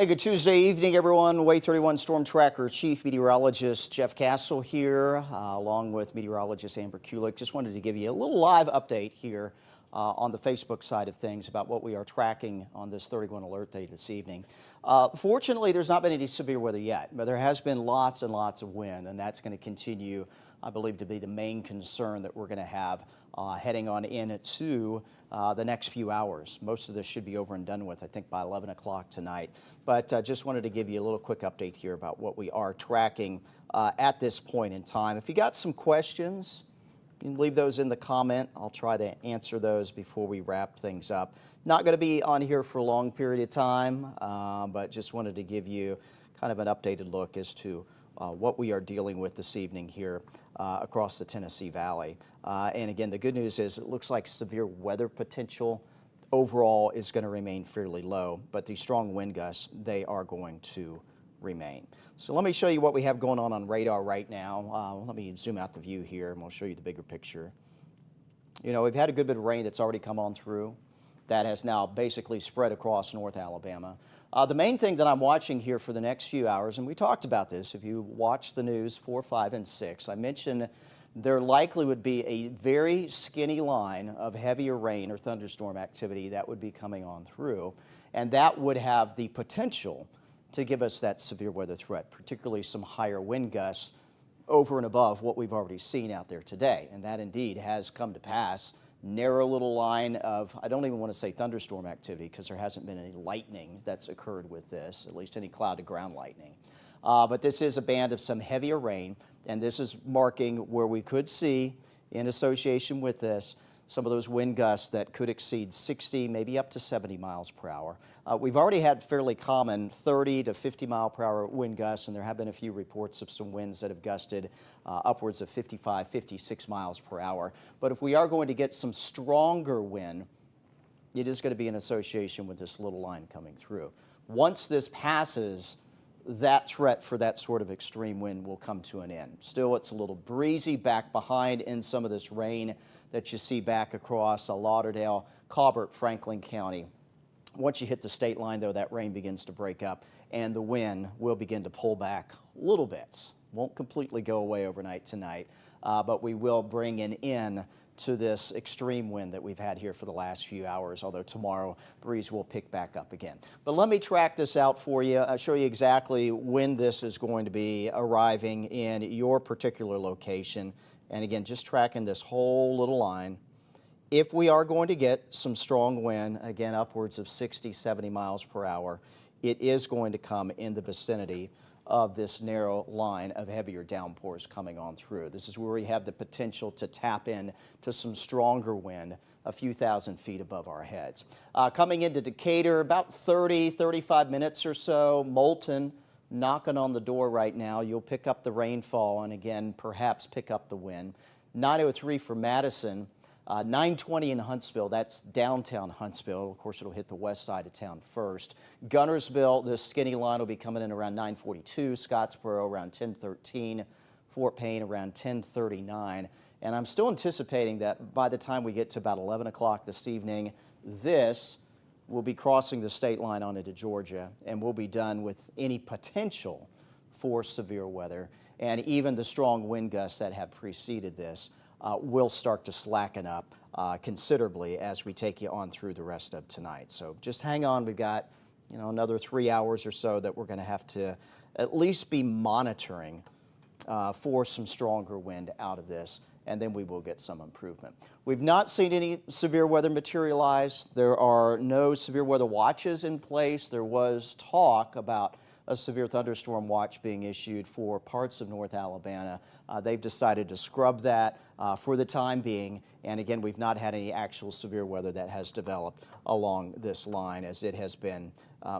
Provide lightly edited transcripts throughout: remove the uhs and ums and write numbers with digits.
Hey, good Tuesday evening, everyone. Way 31 Storm Tracker Chief Meteorologist Jeff Castle here, along with meteorologist Amber Kulik. Just wanted to give you a little live update here on the Facebook side of things about what we are tracking on this 31 alert day this evening. Fortunately, there's not been any severe weather yet, but there has been lots and lots of wind, and that's going to continue, I believe, to be the main concern that we're going to have heading on into the next few hours. Most of this should be over and done with, I think, by 11 o'clock tonight. But just wanted to give you a little quick update here about what we are tracking at this point in time. If you got some questions, you can leave those in the comment. I'll try to answer those before we wrap things up. Not going to be on here for a long period of time, but just wanted to give you kind of an updated look as to what we are dealing with this evening here across the Tennessee Valley. And again, the good news is it looks like severe weather potential overall is going to remain fairly low, but these strong wind gusts, they are going to remain. So let me show you what we have going on radar right now. Let me zoom out the view here and we'll show you the bigger picture. You know, we've had a good bit of rain that's already come on through. That has now basically spread across North Alabama. The main thing that I'm watching here for the next few hours, and we talked about this, if you watch the news 4, 5, and 6, I mentioned there likely would be a very skinny line of heavier rain or thunderstorm activity that would be coming on through, and that would have the potential to give us that severe weather threat, particularly some higher wind gusts over and above what we've already seen out there today. And that indeed has come to pass. Narrow little line of, I don't even want to say thunderstorm activity because there hasn't been any lightning that's occurred with this, at least any cloud to ground lightning. But this is a band of some heavier rain, and this is marking where we could see, in association with this, some of those wind gusts that could exceed 60, maybe up to 70 miles per hour. We've already had fairly common 30 to 50 mile per hour wind gusts, and there have been a few reports of some winds that have gusted upwards of 55, 56 miles per hour. But if we are going to get some stronger wind, it is going to be in association with this little line coming through. Once this passes, that threat for that sort of extreme wind will come to an end. Still, it's a little breezy back behind in some of this rain that you see back across Lauderdale, Colbert, Franklin County. Once you hit the state line, though, that rain begins to break up and the wind will begin to pull back a little bit. Won't completely go away overnight tonight, but we will bring an end to this extreme wind that we've had here for the last few hours, although tomorrow breeze will pick back up again. But let me track this out for you. I'll show you exactly when this is going to be arriving in your particular location. And again, just tracking this whole little line. If we are going to get some strong wind, again, upwards of 60, 70 miles per hour, it is going to come in the vicinity of this narrow line of heavier downpours coming on through. This is where we have the potential to tap in to some stronger wind a few thousand feet above our heads. Coming into Decatur, about 30, 35 minutes or so. Moulton, knocking on the door right now. You'll pick up the rainfall and again, perhaps pick up the wind. 903 for Madison. 920 in Huntsville, that's downtown Huntsville. Of course, it'll hit the west side of town first. Gunnersville, the skinny line will be coming in around 942. Scottsboro around 1013. Fort Payne around 1039. And I'm still anticipating that by the time we get to about 11 o'clock this evening, this will be crossing the state line on into Georgia, and we'll be done with any potential for severe weather. And even the strong wind gusts that have preceded this will start to slacken up considerably as we take you on through the rest of tonight. So just hang on. We've got, you know, another 3 hours or so that we're going to have to at least be monitoring for some stronger wind out of this, and then we will get some improvement. We've not seen any severe weather materialize. There are no severe weather watches in place. There was talk about a severe thunderstorm watch being issued for parts of North Alabama. They've decided to scrub that for the time being. And again, we've not had any actual severe weather that has developed along this line as it has been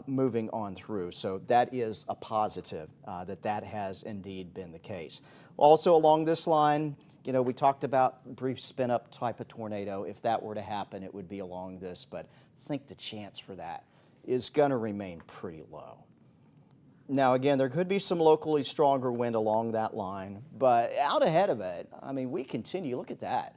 moving on through. So that is a positive that has indeed been the case. Also along this line, you know, we talked about brief spin up type of tornado. If that were to happen, it would be along this, but I think the chance for that is going to remain pretty low. Now, again, there could be some locally stronger wind along that line, but out ahead of it, I mean, we continue. Look at that.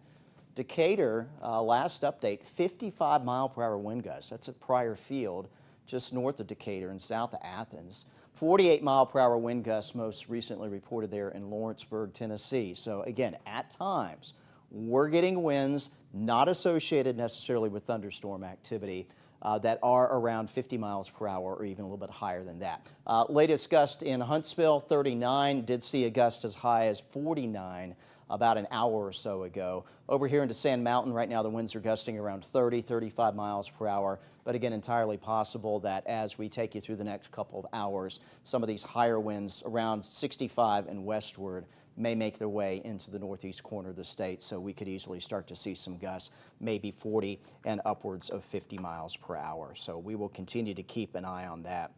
Decatur, last update, 55 mile per hour wind gusts. That's at Pryor Field. just north of Decatur and south of Athens. 48-mile-per-hour wind gusts most recently reported there in Lawrenceburg, Tennessee. So again, at times, we're getting winds not associated necessarily with thunderstorm activity that are around 50 miles per hour or even a little bit higher than that. Latest gust in Huntsville, 39, did see a gust as high as 49 about an hour or so ago. Over here into Sand Mountain right now, the winds are gusting around 30, 35 miles per hour. But again, entirely possible that as we take you through the next couple of hours, some of these higher winds around 65 and westward may make their way into the northeast corner of the state, so we could easily start to see some gusts, maybe 40 and upwards of 50 miles per hour. So we will continue to keep an eye on that.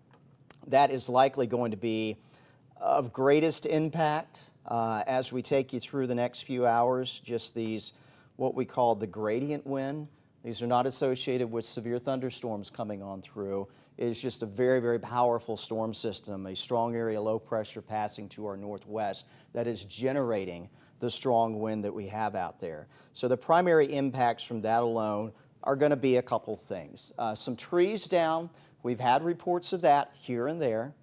That is likely going to be of greatest impact as we take you through the next few hours, just these, what we call the gradient wind. These are not associated with severe thunderstorms coming on through. It is just a very, very powerful storm system, a strong area low pressure passing to our northwest that is generating the strong wind that we have out there. So the primary impacts from that alone are going to be a couple things. Some trees down. We've had reports of that here and there.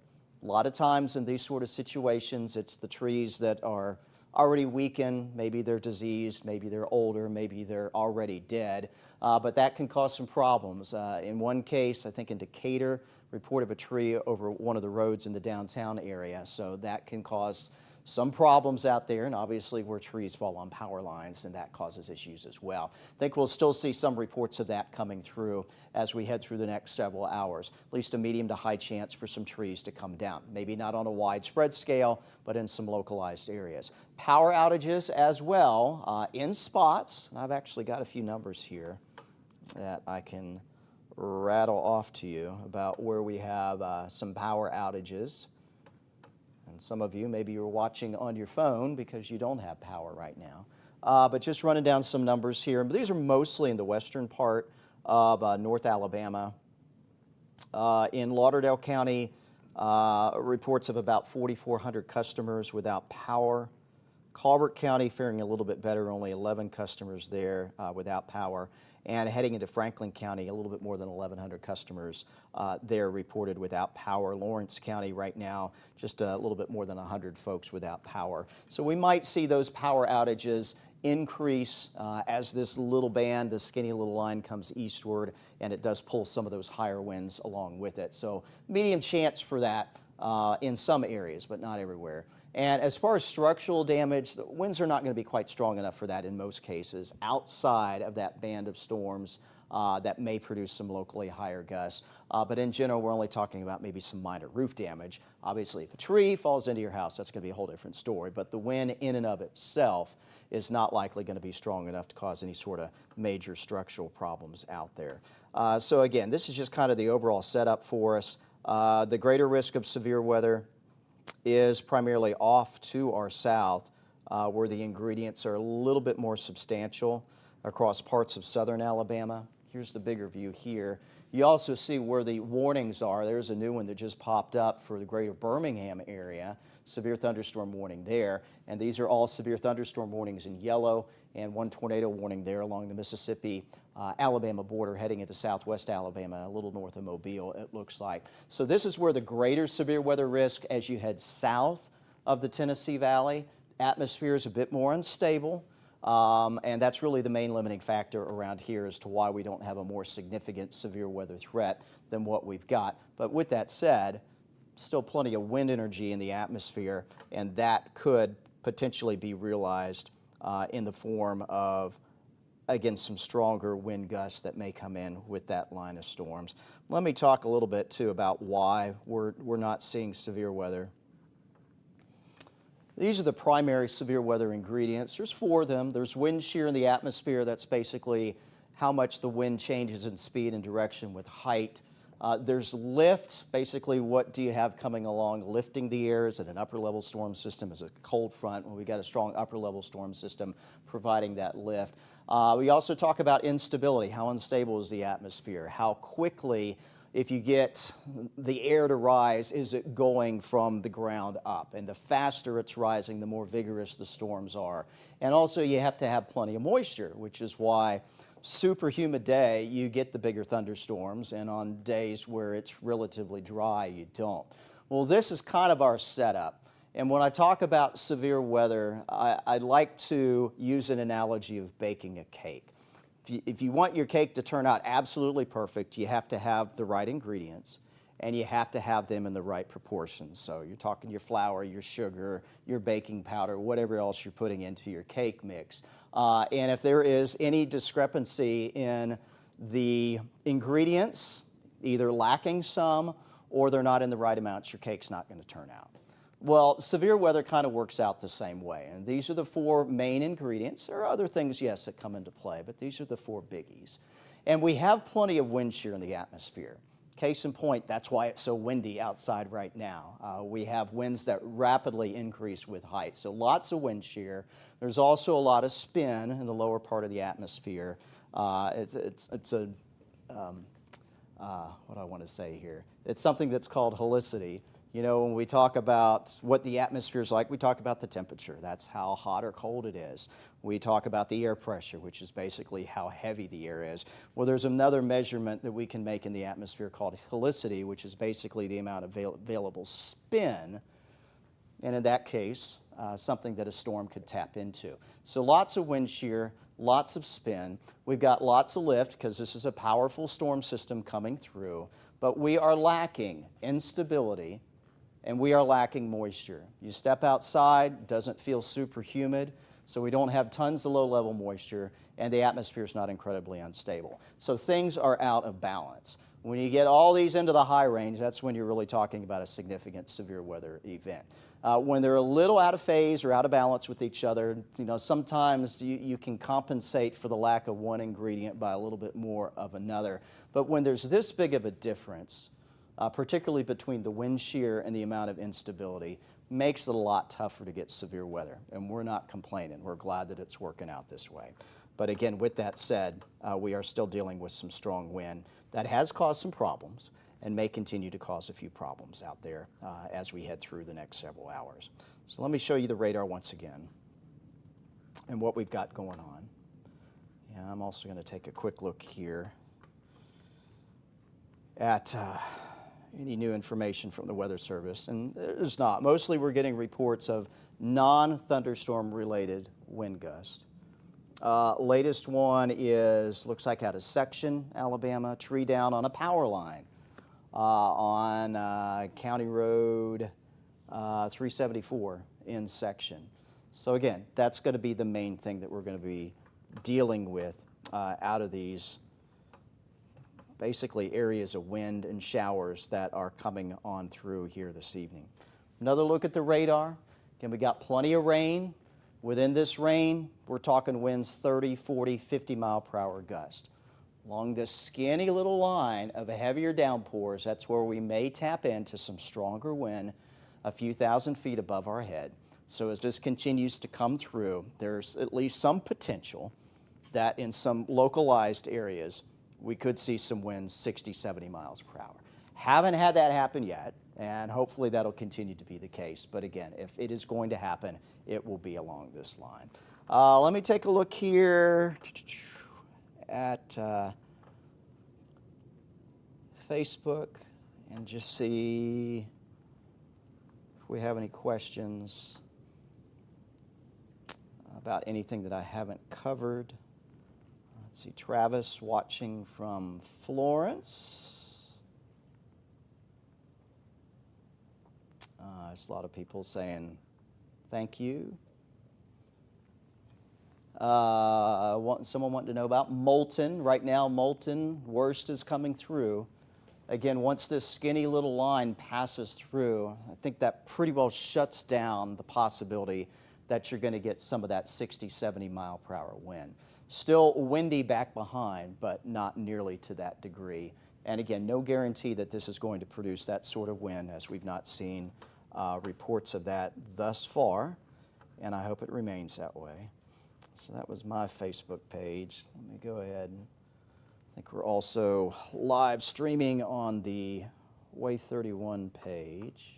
A lot of times in these sort of situations, it's the trees that are already weakened, maybe they're diseased, maybe they're older, maybe they're already dead, but that can cause some problems. In one case, I think in Decatur, report of a tree over one of the roads in the downtown area, so that can cause some problems out there, and obviously where trees fall on power lines, and that causes issues as well. I think we'll still see some reports of that coming through as we head through the next several hours, at least a medium to high chance for some trees to come down. Maybe not on a widespread scale, but in some localized areas. Power outages as well in spots. I've actually got a few numbers here that I can rattle off to you about where we have some power outages. And some of you, maybe you're watching on your phone because you don't have power right now. But just running down some numbers here. These are mostly in the western part of North Alabama. In Lauderdale County, reports of about 4,400 customers without power. Colbert County faring a little bit better, only 11 customers there without power. And heading into Franklin County, a little bit more than 1,100 customers there reported without power. Lawrence County right now, just a little bit more than 100 folks without power. So we might see those power outages increase as this little band, this skinny little line comes eastward, and it does pull some of those higher winds along with it. So medium chance for that in some areas, but not everywhere. And as far as structural damage, the winds are not going to be quite strong enough for that in most cases outside of that band of storms that may produce some locally higher gusts. But in general, we're only talking about maybe some minor roof damage. Obviously, if a tree falls into your house, that's going to be a whole different story. But the wind in and of itself is not likely going to be strong enough to cause any sort of major structural problems out there. So again, this is just kind of the overall setup for us. The greater risk of severe weather is primarily off to our south, where the ingredients are a little bit more substantial across parts of southern Alabama. Here's the bigger view here. You also see where the warnings are. There's a new one that just popped up for the greater Birmingham area, severe thunderstorm warning there. And these are all severe thunderstorm warnings in yellow, and one tornado warning there along the Mississippi Alabama border heading into southwest Alabama, a little north of Mobile, it looks like. So this is where the greater severe weather risk as you head south of the Tennessee Valley. Atmosphere is a bit more unstable. And that's really the main limiting factor around here as to why we don't have a more significant severe weather threat than what we've got. But with that said, still plenty of wind energy in the atmosphere, and that could potentially be realized in the form of, again, some stronger wind gusts that may come in with that line of storms. Let me talk a little bit, too, about why we're not seeing severe weather. These are the primary severe weather ingredients. There's 4 of them. There's wind shear in the atmosphere. That's basically how much the wind changes in speed and direction with height. There's lift. Basically, what do you have coming along? Lifting the air is an upper level storm system, is a cold front. Well, we got a strong upper level storm system providing that lift. We also talk about instability. How unstable is the atmosphere? How quickly, if you get the air to rise, is it going from the ground up? And the faster it's rising, the more vigorous the storms are. And also you have to have plenty of moisture, which is why super humid day, you get the bigger thunderstorms, and on days where it's relatively dry, you don't. Well, this is kind of our setup. And when I talk about severe weather, I like to use an analogy of baking a cake. If you want your cake to turn out absolutely perfect, you have to have the right ingredients, and you have to have them in the right proportions. So you're talking your flour, your sugar, your baking powder, whatever else you're putting into your cake mix. And if there is any discrepancy in the ingredients, either lacking some or they're not in the right amounts, your cake's not going to turn out. Well, severe weather kind of works out the same way. And these are the four main ingredients. There are other things, yes, that come into play, but these are the four biggies. And we have plenty of wind shear in the atmosphere. Case in point, that's why it's so windy outside right now. We have winds that rapidly increase with height, so lots of wind shear. There's also a lot of spin in the lower part of the atmosphere. It's a what do I want to say here? It's something that's called helicity. You know, when we talk about what the atmosphere is like, we talk about the temperature. That's how hot or cold it is. We talk about the air pressure, which is basically how heavy the air is. Well, there's another measurement that we can make in the atmosphere called helicity, which is basically the amount of available spin, and in that case, something that a storm could tap into. So lots of wind shear, lots of spin. We've got lots of lift because this is a powerful storm system coming through, but we are lacking instability, and we are lacking moisture. You step outside, it doesn't feel super humid, so we don't have tons of low-level moisture, and the atmosphere is not incredibly unstable. So things are out of balance. When you get all these into the high range, that's when you're really talking about a significant severe weather event. When they're a little out of phase or out of balance with each other, you know, sometimes you can compensate for the lack of one ingredient by a little bit more of another. But when there's this big of a difference, particularly between the wind shear and the amount of instability, makes it a lot tougher to get severe weather. And we're not complaining. We're glad that it's working out this way. But again, with that said, we are still dealing with some strong wind that has caused some problems and may continue to cause a few problems out there as we head through the next several hours. So let me show you the radar once again and what we've got going on. Yeah, I'm also going to take a quick look here at any new information from the Weather Service, and there's not. Mostly we're getting reports of non-thunderstorm related wind gusts. Latest one looks like out of Section, Alabama, tree down on a power line on County Road 374 in Section. So again, that's going to be the main thing that we're going to be dealing with out of these basically areas of wind and showers that are coming on through here this evening. Another look at the radar. Again, we got plenty of rain. Within this rain, we're talking winds 30, 40, 50 mile per hour gust. Along this skinny little line of heavier downpours, that's where we may tap into some stronger wind a few thousand feet above our head. So as this continues to come through, there's at least some potential that in some localized areas, we could see some winds 60, 70 miles per hour. Haven't had that happen yet, and hopefully that'll continue to be the case. But again, if it is going to happen, it will be along this line. Let me take a look here at Facebook and just see if we have any questions about anything that I haven't covered. Let's see, Travis watching from Florence. There's a lot of people saying thank you. Someone wanted to know about Moulton. Right now, Moulton, worst is coming through. Again, once this skinny little line passes through, I think that pretty well shuts down the possibility that you're going to get some of that 60, 70 mile per hour wind. Still windy back behind, but not nearly to that degree. And again, no guarantee that this is going to produce that sort of wind, as we've not seen reports of that thus far, and I hope it remains that way. So that was my Facebook page. Let me go ahead. I think we're also live streaming on the Way 31 page.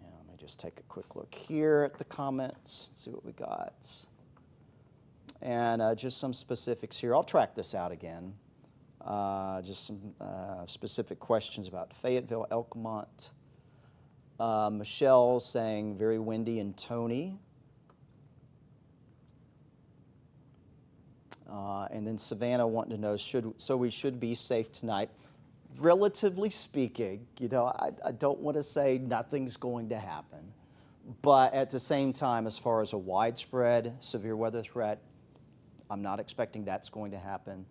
Yeah, let me just take a quick look here at the comments, see what we got. And just some specifics here. I'll track this out again. Just some specific questions about Fayetteville, Elkmont. Michelle saying very windy in Tony. And then Savannah wanting to know, so we should be safe tonight. Relatively speaking, you know, I don't want to say nothing's going to happen. But at the same time, as far as a widespread severe weather threat, I'm not expecting that's going to happen.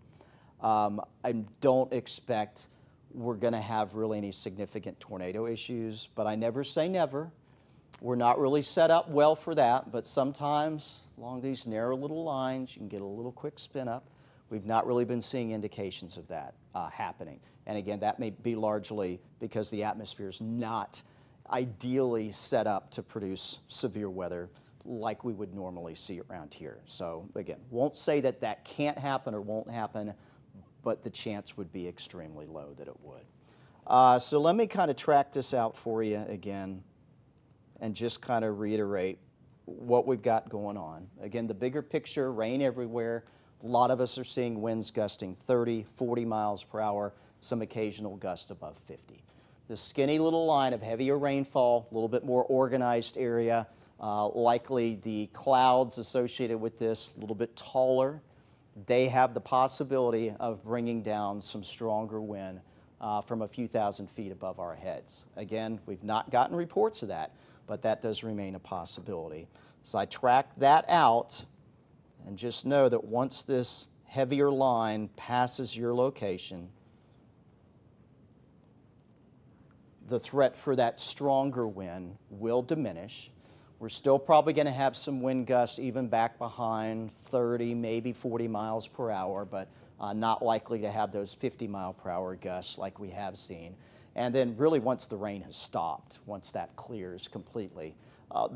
I don't expect we're going to have really any significant tornado issues, but I never say never. We're not really set up well for that, but sometimes along these narrow little lines, you can get a little quick spin up. We've not really been seeing indications of that happening. And again, that may be largely because the atmosphere is not ideally set up to produce severe weather like we would normally see around here. So again, won't say that that can't happen or won't happen, but the chance would be extremely low that it would. So let me kind of track this out for you again and just kind of reiterate what we've got going on. Again, the bigger picture, rain everywhere. A lot of us are seeing winds gusting 30, 40 miles per hour, some occasional gust above 50. The skinny little line of heavier rainfall, a little bit more organized area, likely the clouds associated with this a little bit taller. They have the possibility of bringing down some stronger wind from a few thousand feet above our heads. Again, we've not gotten reports of that, but that does remain a possibility. So I track that out, and just know that once this heavier line passes your location, the threat for that stronger wind will diminish. We're still probably going to have some wind gusts even back behind 30, maybe 40 miles per hour, but not likely to have those 50 mile per hour gusts like we have seen. And then really once the rain has stopped, once that clears completely,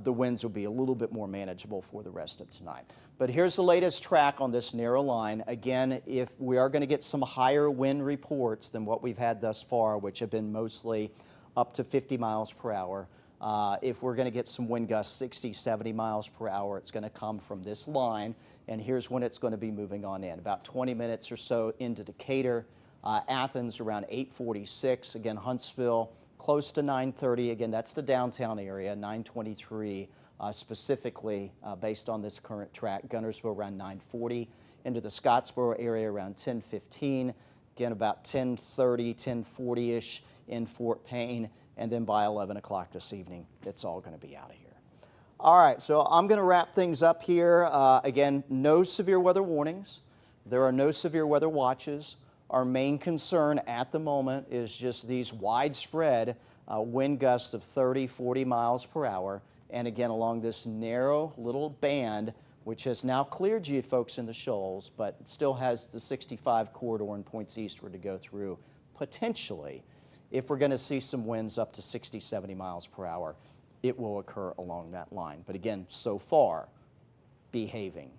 the winds will be a little bit more manageable for the rest of tonight. But here's the latest track on this narrow line. Again, if we are going to get some higher wind reports than what we've had thus far, which have been mostly up to 50 miles per hour, if we're going to get some wind gusts 60, 70 miles per hour, it's going to come from this line, and here's when it's going to be moving on in. About 20 minutes or so into Decatur, Athens around 8:46, again Huntsville close to 9:30, again that's the downtown area, 9:23 specifically based on this current track, Guntersville around 9:40, into the Scottsboro area around 10:15, again about 10:30, 10:40-ish in Fort Payne, and then by 11 o'clock this evening, it's all going to be out of here. All right, so I'm going to wrap things up here. Again, no severe weather warnings. There are no severe weather watches. Our main concern at the moment is just these widespread wind gusts of 30, 40 miles per hour. And again, along this narrow little band, which has now cleared you folks in the shoals, but still has the 65 corridor and points eastward to go through potentially. If we're going to see some winds up to 60, 70 miles per hour, it will occur along that line. But again, so far, behaving.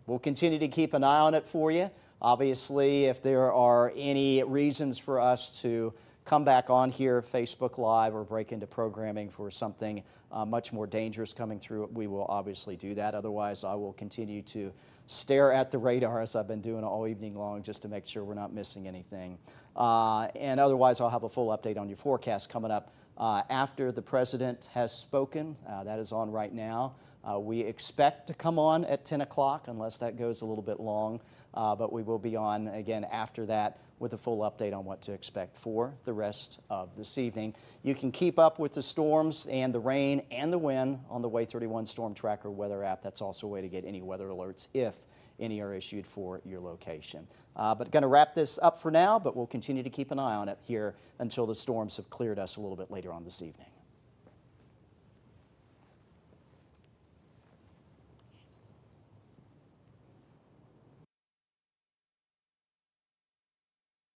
We'll continue to keep an eye on it for you. Obviously, if there are any reasons for us to come back on here, Facebook Live, or break into programming for something much more dangerous coming through, we will obviously do that. Otherwise, I will continue to stare at the radar as I've been doing all evening long just to make sure we're not missing anything. And otherwise, I'll have a full update on your forecast coming up after the President has spoken. That is on right now. We expect to come on at 10 o'clock unless that goes a little bit long, but we will be on again after that with a full update on what to expect for the rest of this evening. You can keep up with the storms and the rain and the wind on the Way 31 Storm Tracker weather app. That's also a way to get any weather alerts if any are issued for your location. But going to wrap this up for now, but we'll continue to keep an eye on it here until the storms have cleared us a little bit later on this evening.